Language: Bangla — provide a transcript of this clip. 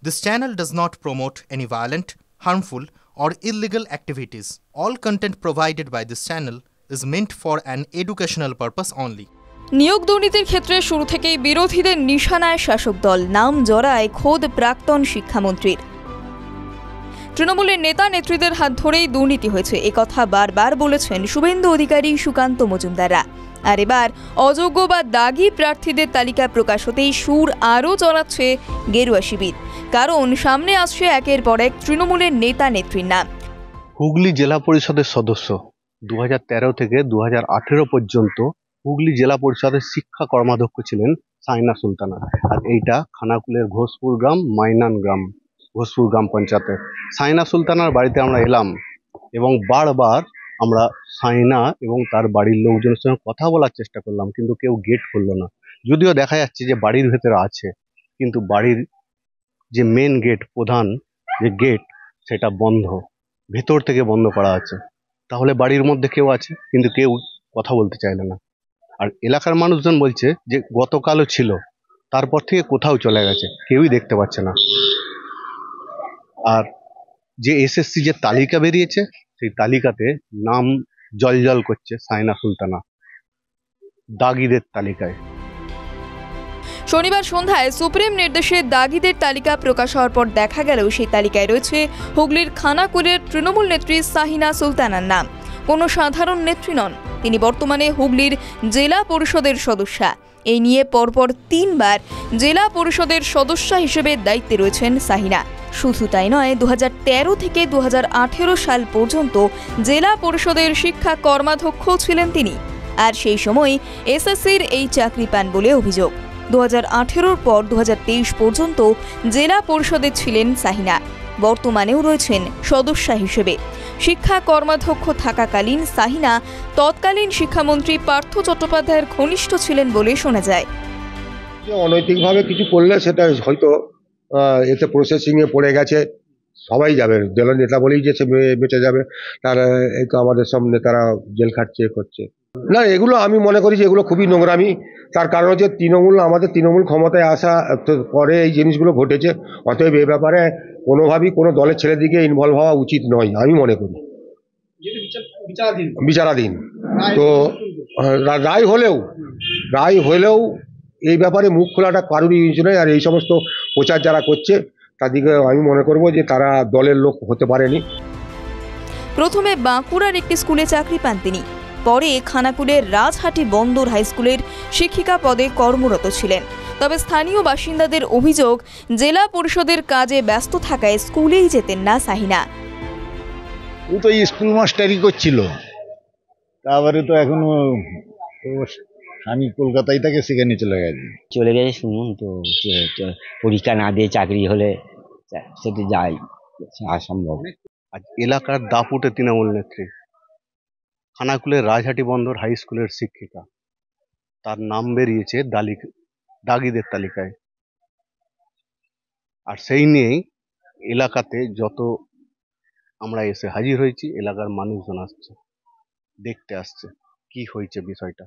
This channel does not promote any violent, harmful, or illegal activities. All content provided by this channel is meant for an educational purpose only. নিয়োগ দুর্নীতির ক্ষেত্রে শুরু থেকেই বিরোধীদের নিশানায় শাসক দল, নাম জড়ায় খোদ প্রাক্তন শিক্ষামন্ত্রীর। তৃণমূলের নেতা নেত্রীদের হাত ধরেই দুর্নীতি হয়েছে একথা বারবার বলেছেন শুভেন্দু অধিকারী, সুকান্ত মজুমদাররা। আর এবার অযোগ্য বা দাগী প্রার্থীদের তালিকা প্রকাশ হতেই সুর আরও চড়াচ্ছে গেরুয়া শিবির। কারণ সামনে আসছে একের পর এক তৃণমূলের নেতা নেত্রীর নাম। হুগলি জেলা পরিষদের সদস্য 2013 থেকে 2018 পর্যন্ত হুগলি জেলা পরিষদের শিক্ষা কর্মাধ্যক্ষ ছিলেন সাইনা সুলতানা। আর এইটা খানাকুলের ঘোষপুর গ্রাম, মাইনান গ্রাম, ঘোষপুর গ্রাম পঞ্চায়েতে সাইনা সুলতানার বাড়িতে আমরা এলাম এবং বারবার আমরা সাইনা এবং তার বাড়ির লোকজনের সঙ্গে কথা বলার চেষ্টা করলাম, কিন্তু কেউ গেট খুললো না। যদিও দেখা যাচ্ছে যে বাড়ির ভেতরে আছে, কিন্তু বাড়ির যে মেন গেট, প্রধান যে গেট, সেটা বন্ধ, ভেতর থেকে বন্ধ করা আছে। তাহলে বাড়ির মধ্যে কেউ আছে, কিন্তু কেউ কথা বলতে চাইলে না। আর এলাকার মানুষজন বলছে যে গতকালও ছিল, তারপর থেকে কোথাও চলে গেছে, কেউই দেখতে পাচ্ছে না। আর যে এসএসসি যে তালিকা বেরিয়েছে, সেই তালিকাতে নাম জলজল করছে সাইনা সুলতানা দাগীদের তালিকায়। শনিবার সন্ধ্যায় সুপ্রিম নির্দেশে দাগীদের তালিকা প্রকাশ হওয়ার পর দেখা গেল সেই তালিকায় রয়েছে হুগলির খানাকুলের তৃণমূল নেত্রী সাহিনা সুলতানার নাম। কোনো সাধারণ নেত্রী নন, তিনি বর্তমানে হুগলির জেলা পরিষদের সদস্যা। এই নিয়ে পরপর 3 বার জেলা পরিষদের সদস্যা হিসেবে দায়িত্বে রয়েছেন সাহিনা। শুধু তাই নয়, 2013 থেকে 2018 সাল পর্যন্ত জেলা পরিষদের শিক্ষা কর্মাধ্যক্ষ ছিলেন তিনি। আর সেই সময় এসএসসির এই চাকরি পান বলে অভিযোগ। 2018 পর 2023 পর্যন্ত জেলা পরিষদে ছিলেন সাহিনা। বর্তমানেও রয়েছেন সদস্যা হিসেবে। শিক্ষা কর্মাধ্যক্ষ থাকাকালীন সাহিনা তৎকালীন শিক্ষামন্ত্রী পার্থ চট্টোপাধ্যায়ের ঘনিষ্ঠ ছিলেন বলে শোনা যায়। অনৈতিকভাবে কিছু করলে সেটা হয়তো এতে প্রসেসিংয়ে পড়ে গেছে, সবাই যাবে, দলের নেতা বলেই যে সে বেঁচে যাবে, তারা এই তো আমাদের সব নেতারা জেল খাটছে করছে না। এগুলো আমি মনে করি যে এগুলো খুবই নোংরামি। তার কারণ হচ্ছে আমাদের তৃণমূল ক্ষমতায় আসা পরে এই জিনিসগুলো ঘটেছে। অতএব এ ব্যাপারে কোনোভাবেই কোনো দলের ছেলেদিকে ইনভলভ হওয়া উচিত নয়, আমি মনে করি বিচারাধীন। তো রায় হলেও এই ব্যাপারে মুখ খোলাটা কারোরই কিছু নয়। আর এই সমস্ত প্রচার যারা করছে তাদেরকে আমি মনে করব যে তারা দলের লোক হতে পারেনি। প্রথমে বাঁকুড়ার একটি স্কুলে চাকরি পান তিনি, পরে খানাকুলের রাজহাটি বন্দর হাই স্কুলের শিক্ষিকা পদে কর্মরত ছিলেন। তবে স্থানীয় বাসিন্দাদের অভিযোগ, জেলা পরিষদের কাজে ব্যস্ত থাকায় স্কুলেই যেতেন না সাহিনা। ও তো স্কুল মাস্টারই করছিল, তারপরে তো এখন আমি কলকাতায় তাকে সেখানে চলে গেছে শুনুন তো, পরীক্ষা না দিয়ে চাকরি হলে সেটা যাই অসম্ভব। আজ এলাকার দাপুটে তৃণমূল নেত্রী, খানাকুলের রাজহাটি বন্দর হাই স্কুলের শিক্ষিকা, তার নাম বেরিয়েছে দাগীদের তালিকায়। আর সেই নিয়েই এলাকাতে যত আমরা এসে হাজির হয়েছি, এলাকার মানুষজন আসছে, দেখতে আসছে কি হয়েছে বিষয়টা।